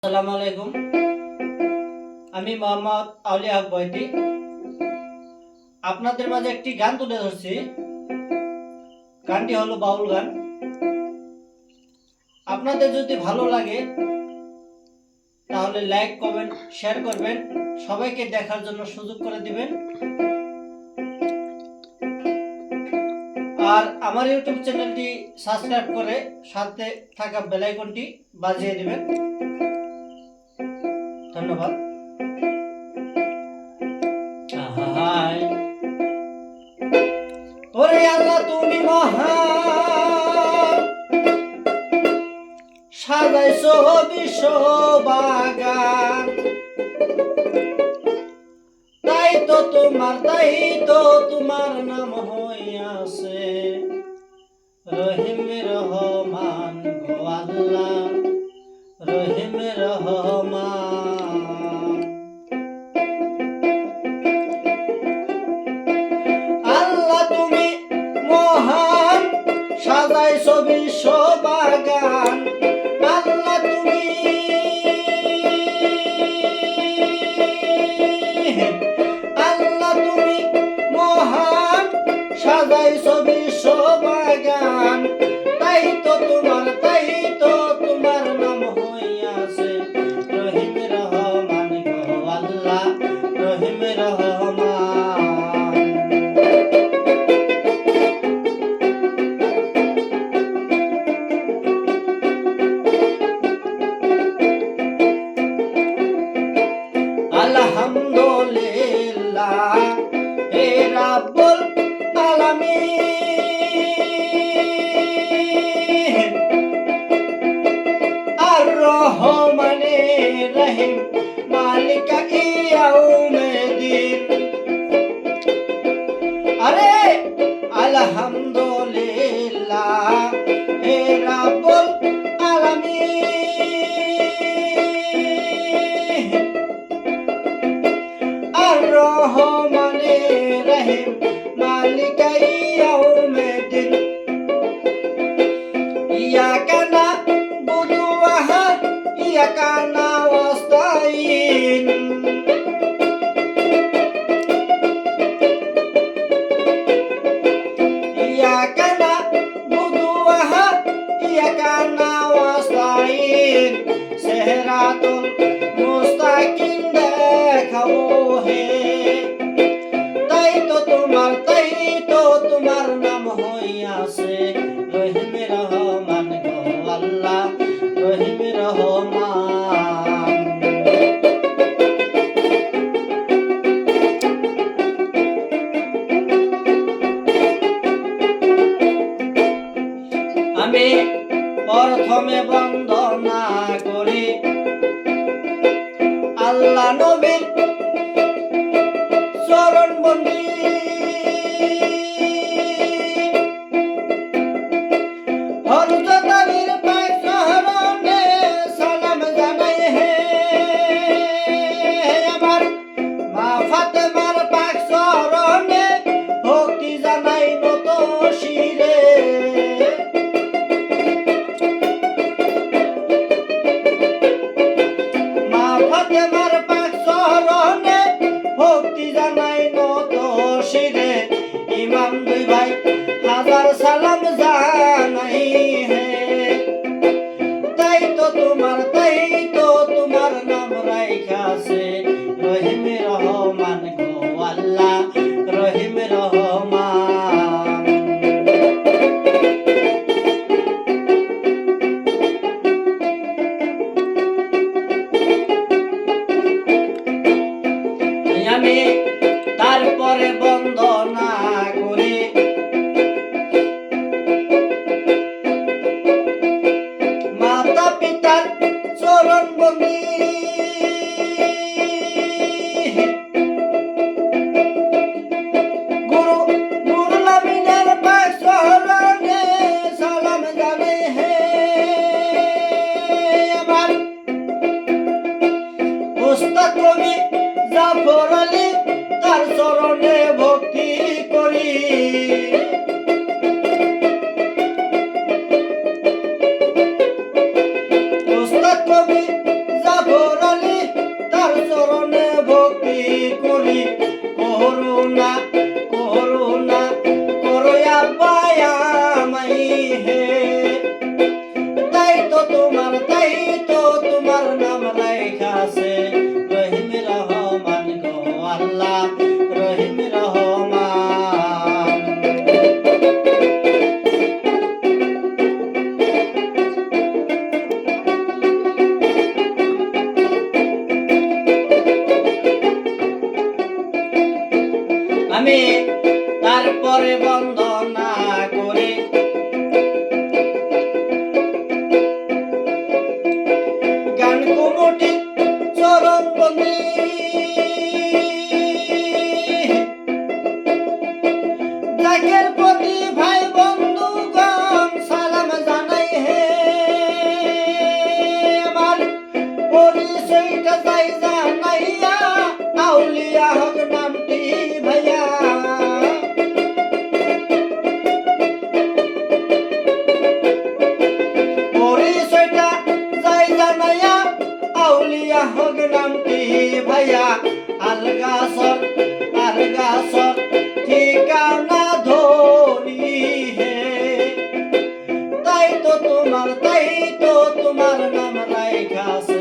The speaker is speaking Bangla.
আসসালামু আলাইকুম। আমি মোহাম্মদ আউলিয়া হক বয়তি আপনাদের মাঝে একটি গান তুলে ধরছি। গানটি হলো বাউল গান। আপনাদের যদি ভালো লাগে তাহলে লাইক, কমেন্ট, শেয়ার করবেন, সবাইকে দেখার জন্য সুযোগ করে দিবেন। আর আমার ইউটিউব চ্যানেলটি সাবস্ক্রাইব করে সাথে থাকা বেল আইকনটি বাজিয়ে দিবেন। ধন্যবাদ। ওরে আল্লাহ তুমি মহান, সাজাইছো বিশ্ব বাগান, তাই তো তোমার নাম হইয়াছে রহিম রহমান গো আল্লাহ, রহিম রহমান। আল্লাহ তুমি মহান, সাজাইছো বিশ্ব বাগান, আল্লাহ তুমি মহান, সাজাইছো বিশ্ব বাগান, তাই তো তোমার নাম হইয়াছে রহিম রহমান গো আল্লাহ, রহিম রহমান। আলহামদুলিল্লাহ হে রাব্বুল আলামিন, আর রহমানে রহিম, মালিকা ইয়াউমিদ্দিন। আরে আলহামদুলিল্লাহ হে রাব্বুল আলামিন, আর রহমানে রহিম, মালিকা ইয়াউমিদ্দিন। ইয়াকা না'বুদু ওয়া ইয়াকা নাস্তাইন। ইয়াকা না'বুদু ওয়া ইয়াকা নাস্তাইন। সিরাতুল মুস্তাকিম দেখাও হে, তাই তো তোমার নাম হইয়াছে রহিম রহমান গো আল্লাহ, রহিম রহমান। আমি প্রথমে বন্দনা করি আল্লাহ নবীর চরণ বন্দি, হযরত আলীর পাক চরণে সালাম জানাই হে, আমার মা ফাতেমার পাক চরণে ভক্তি জানাই নত শিরে। মা ফাতেমার পাক চরণে ভক্তি জানাই নত শিরে। ইমাম দুই ভাই হাজার সালাম জানাই হে, তাই তো তোমার নাম রাইখাছে রহিম রহমান গো আল্লাহ, রহিম রহমান। আমি তারপরে বন্দনা করি মাতা পিতার চরণ বন্দি, গুরু নুরুল আমিনের পাক চরণে সালাম জানাই হে, আমার উস্তাদ কবি জাফর আলী তার চরণে ভক্তি করি। উস্তাদ কবি তোমার নাম লেখা আছে রহিম রহমান গো আল্লাহ রহিম রহমান। আমি তারপরে বন্দনা করে গান কুমুটি চরণ বন্দি জাকের প্রতি ভাই বন্ধুগণ সালাম জানাই হে আমার পরিচয়টা যাই জানাইয়া আউলিয়া হক নামটি ভাইয়া। পরিচয়টা যাই জানাইয়া আউলিয়া হক নামটি ভাইয়া। আলগাসর ঠিকানা ধরি হে তাই তো তোমার নাম লেখা আছে